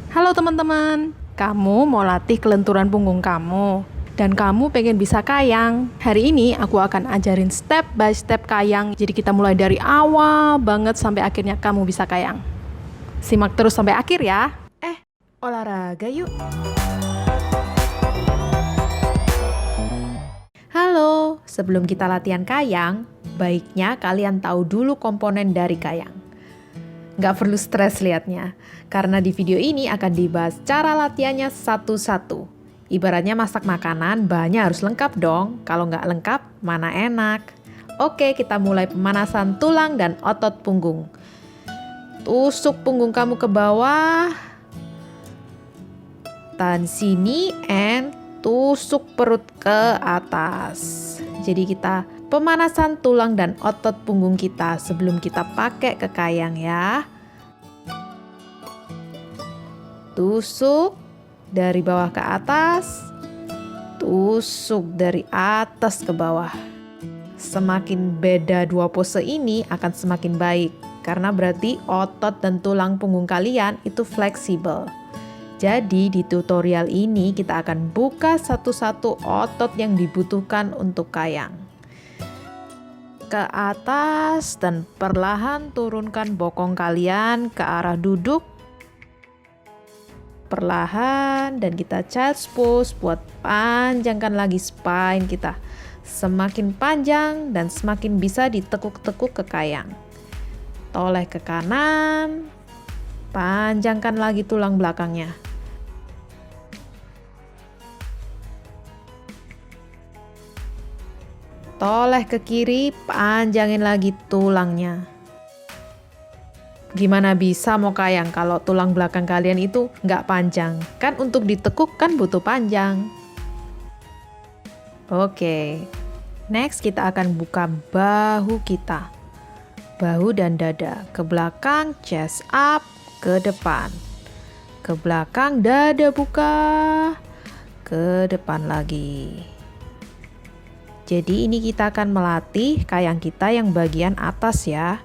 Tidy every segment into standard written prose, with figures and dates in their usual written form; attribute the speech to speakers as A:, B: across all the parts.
A: Halo teman-teman, kamu mau latih kelenturan punggung kamu dan kamu pengen bisa kayang. Hari ini aku akan ajarin step by step kayang. Jadi kita mulai dari awal banget sampai akhirnya kamu bisa kayang. Simak terus sampai akhir ya. Olahraga yuk. Halo, sebelum kita latihan kayang, baiknya kalian tahu dulu komponen dari kayang. Nggak perlu stres liatnya, karena di video ini akan dibahas cara latihannya satu-satu. Ibaratnya masak makanan, bahannya harus lengkap dong. Kalau nggak lengkap, mana enak. Oke, kita mulai pemanasan tulang dan otot punggung. Tusuk punggung kamu ke bawah. Tahan sini and tusuk perut ke atas. Jadi kita pemanasan tulang dan otot punggung kita sebelum kita pakai ke kayang ya. Tusuk dari bawah ke atas, tusuk dari atas ke bawah. Semakin beda dua pose ini akan semakin baik, karena berarti otot dan tulang punggung kalian itu fleksibel. Jadi di tutorial ini kita akan buka satu-satu otot yang dibutuhkan untuk kayang. Ke atas dan perlahan turunkan bokong kalian ke arah duduk. Perlahan dan kita child's pose buat panjangkan lagi spine kita. Semakin panjang dan semakin bisa ditekuk-tekuk ke kayang. Toleh ke kanan, panjangkan lagi tulang belakangnya. Toleh ke kiri, panjangin lagi tulangnya. Gimana bisa mau kayang kalau tulang belakang kalian itu nggak panjang? Kan untuk ditekuk kan butuh panjang. Oke, next kita akan buka bahu kita. Bahu dan dada, ke belakang, chest up, ke depan. Ke belakang, dada buka, ke depan lagi. Jadi ini kita akan melatih kayang kita yang bagian atas ya.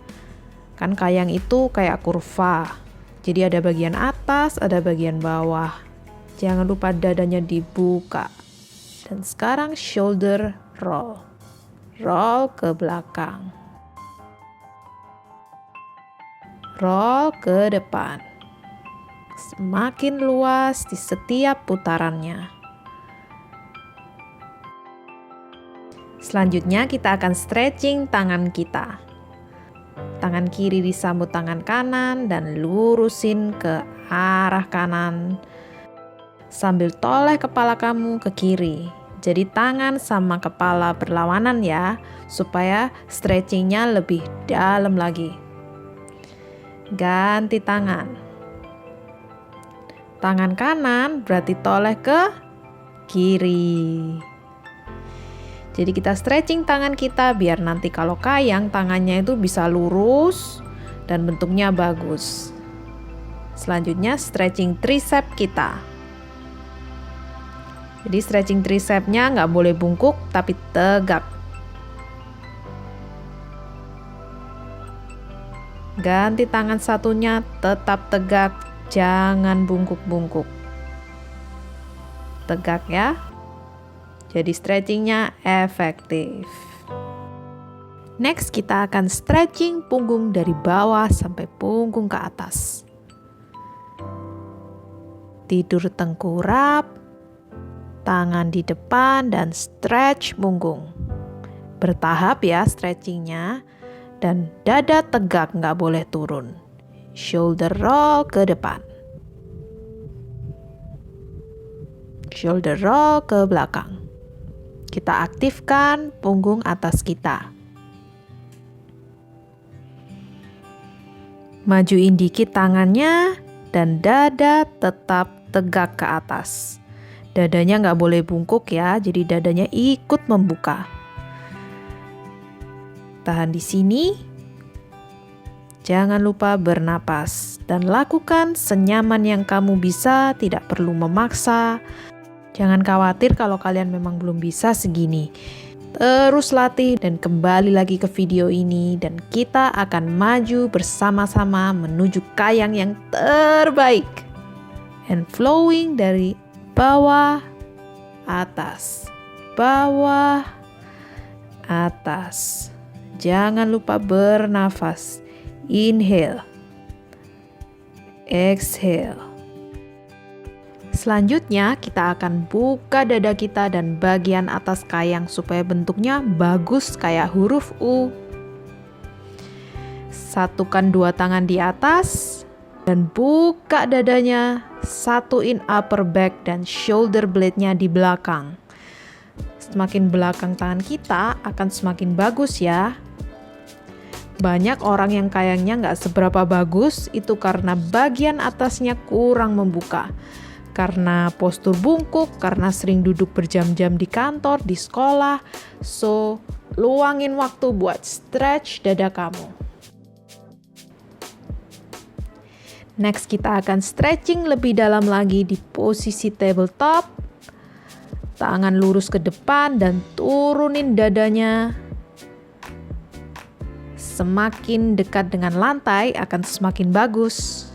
A: Kan kayang itu kayak kurva. Jadi ada bagian atas, ada bagian bawah. Jangan lupa dadanya dibuka. Dan sekarang shoulder roll. Roll ke belakang. Roll ke depan. Semakin luas di setiap putarannya. Selanjutnya kita akan stretching tangan kita. Tangan kiri disambut tangan kanan dan lurusin ke arah kanan. Sambil toleh kepala kamu ke kiri. Jadi tangan sama kepala berlawanan ya, supaya stretchingnya lebih dalam lagi. Ganti tangan. Tangan kanan berarti toleh ke kiri. Jadi kita stretching tangan kita biar nanti kalau kayang tangannya itu bisa lurus dan bentuknya bagus. Selanjutnya stretching tricep kita. Jadi stretching tricepnya nggak boleh bungkuk tapi tegak. Ganti tangan satunya tetap tegak, jangan bungkuk-bungkuk. Tegak ya. Jadi stretchingnya efektif. Next kita akan stretching punggung dari bawah sampai punggung ke atas. Tidur tengkurap, tangan di depan dan stretch punggung. Bertahap ya stretchingnya, dan dada tegak nggak boleh turun. Shoulder roll ke depan. Shoulder roll ke belakang. Kita aktifkan punggung atas kita. Majuin dikit tangannya dan dada tetap tegak ke atas. Dadanya nggak boleh bungkuk ya, jadi dadanya ikut membuka. Tahan di sini. Jangan lupa bernapas dan lakukan senyaman yang kamu bisa, tidak perlu memaksa. Jangan khawatir kalau kalian memang belum bisa segini. Terus latih dan kembali lagi ke video ini dan kita akan maju bersama-sama menuju kayang yang terbaik. and flowing dari bawah, atas, bawah, atas. Jangan lupa bernafas. Inhale, exhale. Selanjutnya kita akan buka dada kita dan bagian atas kayang supaya bentuknya bagus kayak huruf U. Satukan dua tangan di atas dan buka dadanya. Satuin upper back dan shoulder blade-nya di belakang. Semakin belakang tangan kita akan semakin bagus ya. Banyak orang yang kayangnya nggak seberapa bagus itu karena bagian atasnya kurang membuka. Karena postur bungkuk, karena sering duduk berjam-jam di kantor, di sekolah. So, luangin waktu buat stretch dada kamu. Next, kita akan stretching lebih dalam lagi di posisi tabletop. Tangan lurus ke depan dan turunin dadanya. Semakin dekat dengan lantai akan semakin bagus.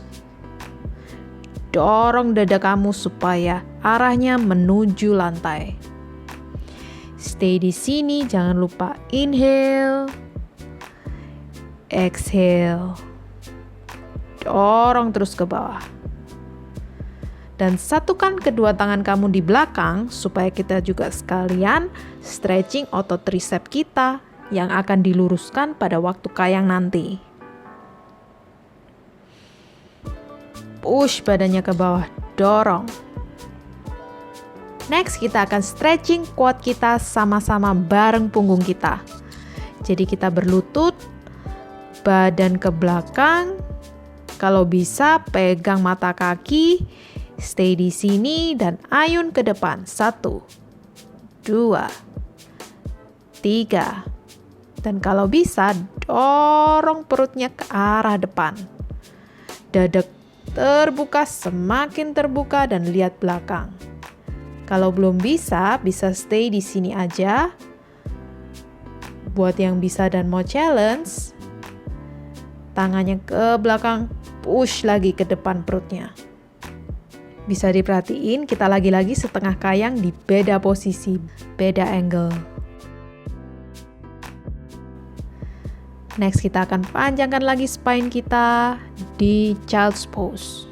A: Dorong dada kamu supaya arahnya menuju lantai. Stay di sini, jangan lupa inhale, exhale. Dorong terus ke bawah. Dan satukan kedua tangan kamu di belakang supaya kita juga sekalian stretching otot tricep kita yang akan diluruskan pada waktu kayang nanti. Push badannya ke bawah, dorong. Next, kita akan stretching quad kita sama-sama bareng punggung kita. Jadi kita berlutut, badan ke belakang. Kalau bisa, pegang mata kaki, stay di sini dan ayun ke depan. 1, 2, 3. Dan kalau bisa, dorong perutnya ke arah depan. Dada terbuka, semakin terbuka dan lihat belakang. Kalau belum bisa stay di sini aja. Buat yang bisa dan mau challenge, tangannya ke belakang, push lagi ke depan perutnya. Bisa diperhatiin, kita lagi-lagi setengah kayang di beda posisi, beda angle. Next, kita akan panjangkan lagi spine kita di child's pose.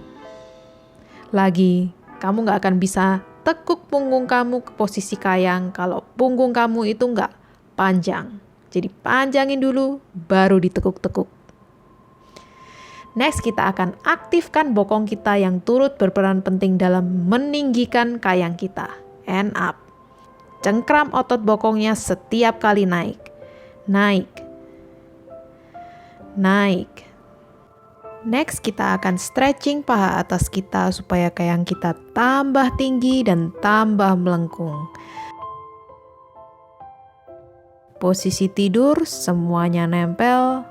A: Lagi, kamu nggak akan bisa tekuk punggung kamu ke posisi kayang kalau punggung kamu itu nggak panjang. Jadi panjangin dulu, baru ditekuk-tekuk. Next, kita akan aktifkan bokong kita yang turut berperan penting dalam meninggikan kayang kita. And up. Cengkram otot bokongnya setiap kali naik. Naik. Naik. Next, kita akan stretching paha atas kita supaya kayang kita tambah tinggi dan tambah melengkung. Posisi tidur semuanya nempel.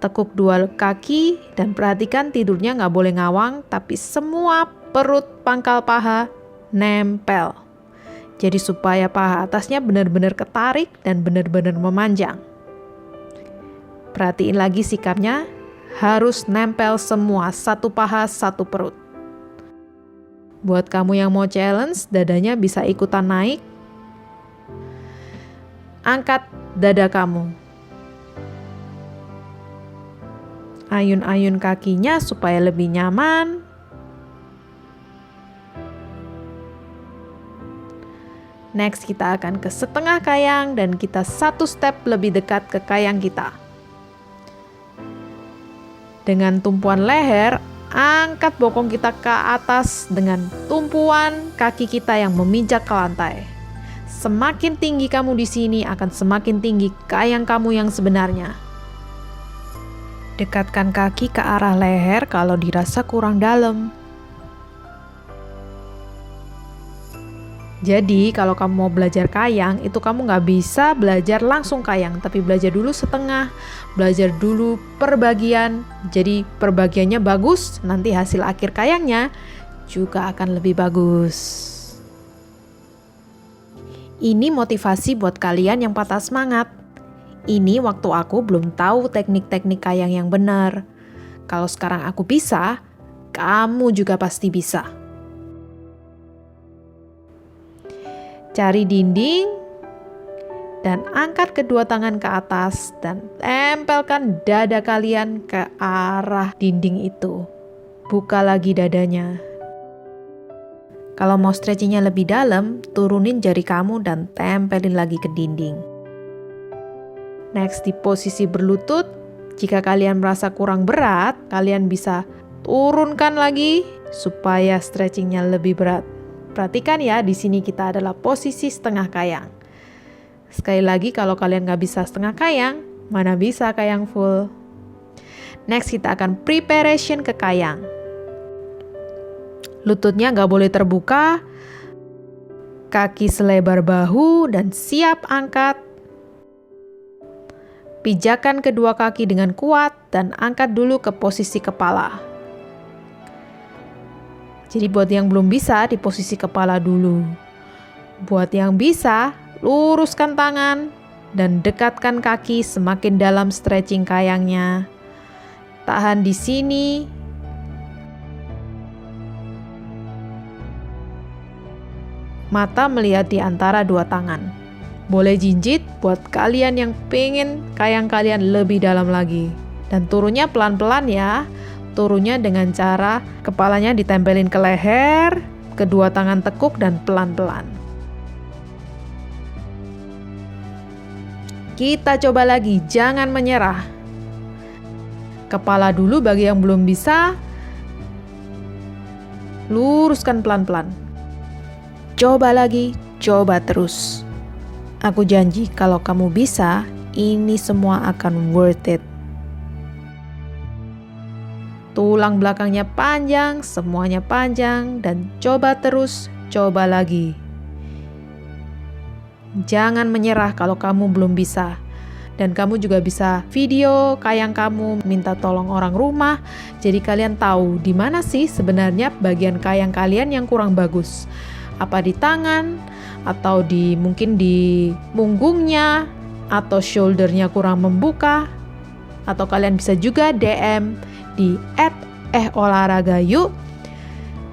A: Tekuk dua kaki dan perhatikan tidurnya nggak boleh ngawang, tapi semua perut pangkal paha nempel. Jadi supaya paha atasnya benar-benar ketarik dan benar-benar memanjang. Perhatiin lagi sikapnya, harus nempel semua, satu paha, satu perut. Buat kamu yang mau challenge, dadanya bisa ikutan naik. Angkat dada kamu. Ayun-ayun kakinya supaya lebih nyaman. Next, kita akan ke setengah kayang dan kita satu step lebih dekat ke kayang kita. Dengan tumpuan leher, angkat bokong kita ke atas dengan tumpuan kaki kita yang memijak ke lantai. Semakin tinggi kamu di sini akan semakin tinggi kayang kamu yang sebenarnya. Dekatkan kaki ke arah leher kalau dirasa kurang dalam. Jadi kalau kamu mau belajar kayang, itu kamu nggak bisa belajar langsung kayang, tapi belajar dulu setengah, belajar dulu per bagian. Jadi per bagiannya bagus, nanti hasil akhir kayangnya juga akan lebih bagus. Ini motivasi buat kalian yang patah semangat. Ini waktu aku belum tahu teknik-teknik kayang yang benar. Kalau sekarang aku bisa, kamu juga pasti bisa. Cari dinding dan angkat kedua tangan ke atas dan tempelkan dada kalian ke arah dinding itu. Buka lagi dadanya. Kalau mau stretchingnya lebih dalam, turunin jari kamu dan tempelin lagi ke dinding. Next, di posisi berlutut, jika kalian merasa kurang berat, kalian bisa turunkan lagi supaya stretchingnya lebih berat. Perhatikan ya, di sini kita adalah posisi setengah kayang. Sekali lagi, kalau kalian nggak bisa setengah kayang, mana bisa kayang full. Next, kita akan preparation ke kayang. Lututnya nggak boleh terbuka, kaki selebar bahu dan siap angkat. Pijakan kedua kaki dengan kuat dan angkat dulu ke posisi kepala. Jadi buat yang belum bisa, di posisi kepala dulu. Buat yang bisa, luruskan tangan dan dekatkan kaki semakin dalam stretching kayangnya. Tahan di sini. Mata melihat di antara dua tangan. Boleh jinjit buat kalian yang pengen kayang kalian lebih dalam lagi. Dan turunnya pelan-pelan ya. Turunnya dengan cara kepalanya ditempelin ke leher, kedua tangan tekuk dan pelan-pelan. Kita coba lagi, jangan menyerah. Kepala dulu bagi yang belum bisa. Luruskan pelan-pelan. Coba lagi, coba terus. Aku janji kalau kamu bisa, ini semua akan worth it. Tulang belakangnya panjang, semuanya panjang, dan coba terus, coba lagi. Jangan menyerah kalau kamu belum bisa. Dan kamu juga bisa video kayang kamu, minta tolong orang rumah. Jadi kalian tahu di mana sih sebenarnya bagian kayang kalian yang kurang bagus. Apa di tangan, atau mungkin di punggungnya, atau shouldernya kurang membuka. Atau kalian bisa juga DM di @olahragayuk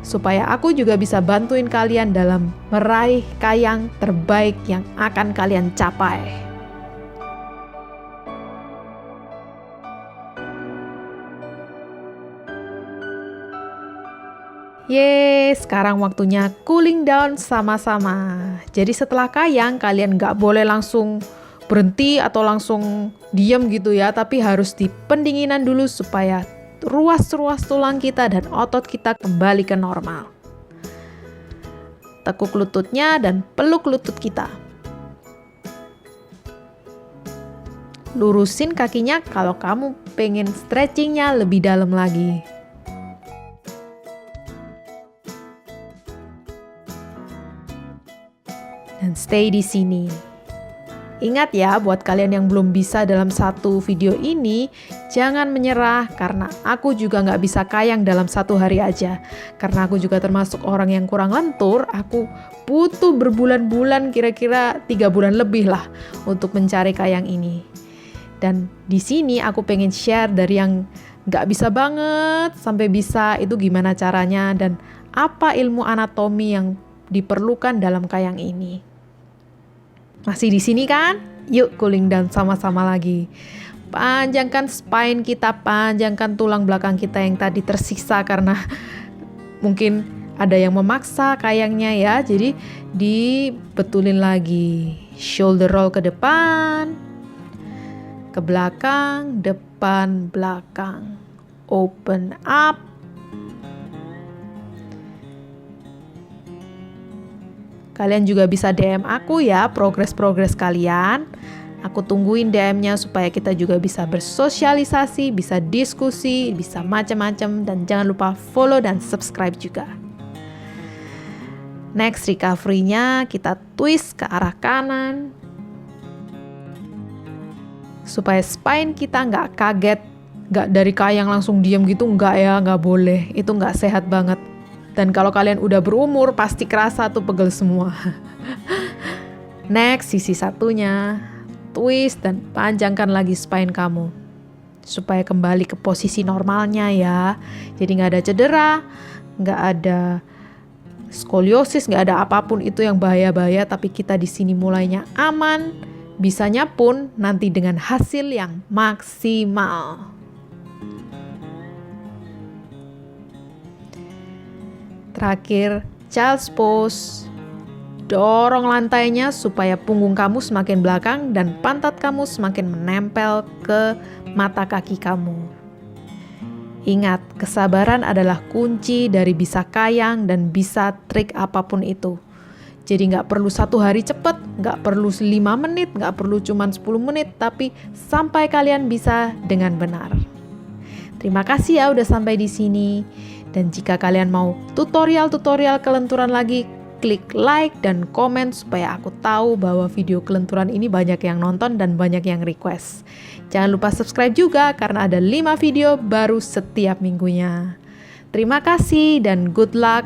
A: supaya aku juga bisa bantuin kalian dalam meraih kayang terbaik yang akan kalian capai. Yeay, sekarang waktunya cooling down sama-sama. Jadi setelah kayang, kalian nggak boleh langsung berhenti atau langsung diam gitu ya, tapi harus dipendinginan dulu supaya ruas-ruas tulang kita dan otot kita kembali ke normal. Tekuk lututnya dan peluk lutut kita. Lurusin kakinya kalau kamu pengen stretchingnya lebih dalam lagi. Dan stay di sini. Ingat ya, buat kalian yang belum bisa dalam satu video ini, jangan menyerah karena aku juga nggak bisa kayang dalam satu hari aja. Karena aku juga termasuk orang yang kurang lentur, aku butuh berbulan-bulan, kira-kira 3 bulan lebih lah untuk mencari kayang ini. Dan di sini aku pengen share dari yang nggak bisa banget sampai bisa itu gimana caranya dan apa ilmu anatomi yang diperlukan dalam kayang ini. Masih di sini kan? Yuk cooling down sama-sama lagi. Panjangkan spine kita, panjangkan tulang belakang kita yang tadi tersisa karena mungkin ada yang memaksa kayangnya ya. Jadi dibetulin lagi. Shoulder roll ke depan, ke belakang, depan, belakang. Open up. Kalian juga bisa DM aku ya, progres-progres kalian. Aku tungguin DM-nya supaya kita juga bisa bersosialisasi, bisa diskusi, bisa macam-macam. Dan jangan lupa follow dan subscribe juga. Next, recovery-nya kita twist ke arah kanan. Supaya spine kita nggak kaget, nggak dari kayang langsung diam gitu, nggak ya, nggak boleh. Itu nggak sehat banget. Dan kalau kalian udah berumur, pasti kerasa tuh pegel semua. Next, sisi satunya. Twist dan panjangkan lagi spine kamu. supaya kembali ke posisi normalnya ya. Jadi nggak ada cedera, nggak ada skoliosis, nggak ada apapun itu yang bahaya-bahaya, tapi kita di sini mulainya aman, bisanya pun nanti dengan hasil yang maksimal. Terakhir, child's pose. Dorong lantainya supaya punggung kamu semakin belakang dan pantat kamu semakin menempel ke mata kaki kamu. Ingat, kesabaran adalah kunci dari bisa kayang dan bisa trik apapun itu. Jadi nggak perlu 1 hari cepet, nggak perlu 5 menit, nggak perlu cuma 10 menit, tapi sampai kalian bisa dengan benar. Terima kasih ya udah sampai di sini. Dan jika kalian mau tutorial-tutorial kelenturan lagi, klik like dan komen supaya aku tahu bahwa video kelenturan ini banyak yang nonton dan banyak yang request. Jangan lupa subscribe juga karena ada 5 video baru setiap minggunya. Terima kasih dan good luck.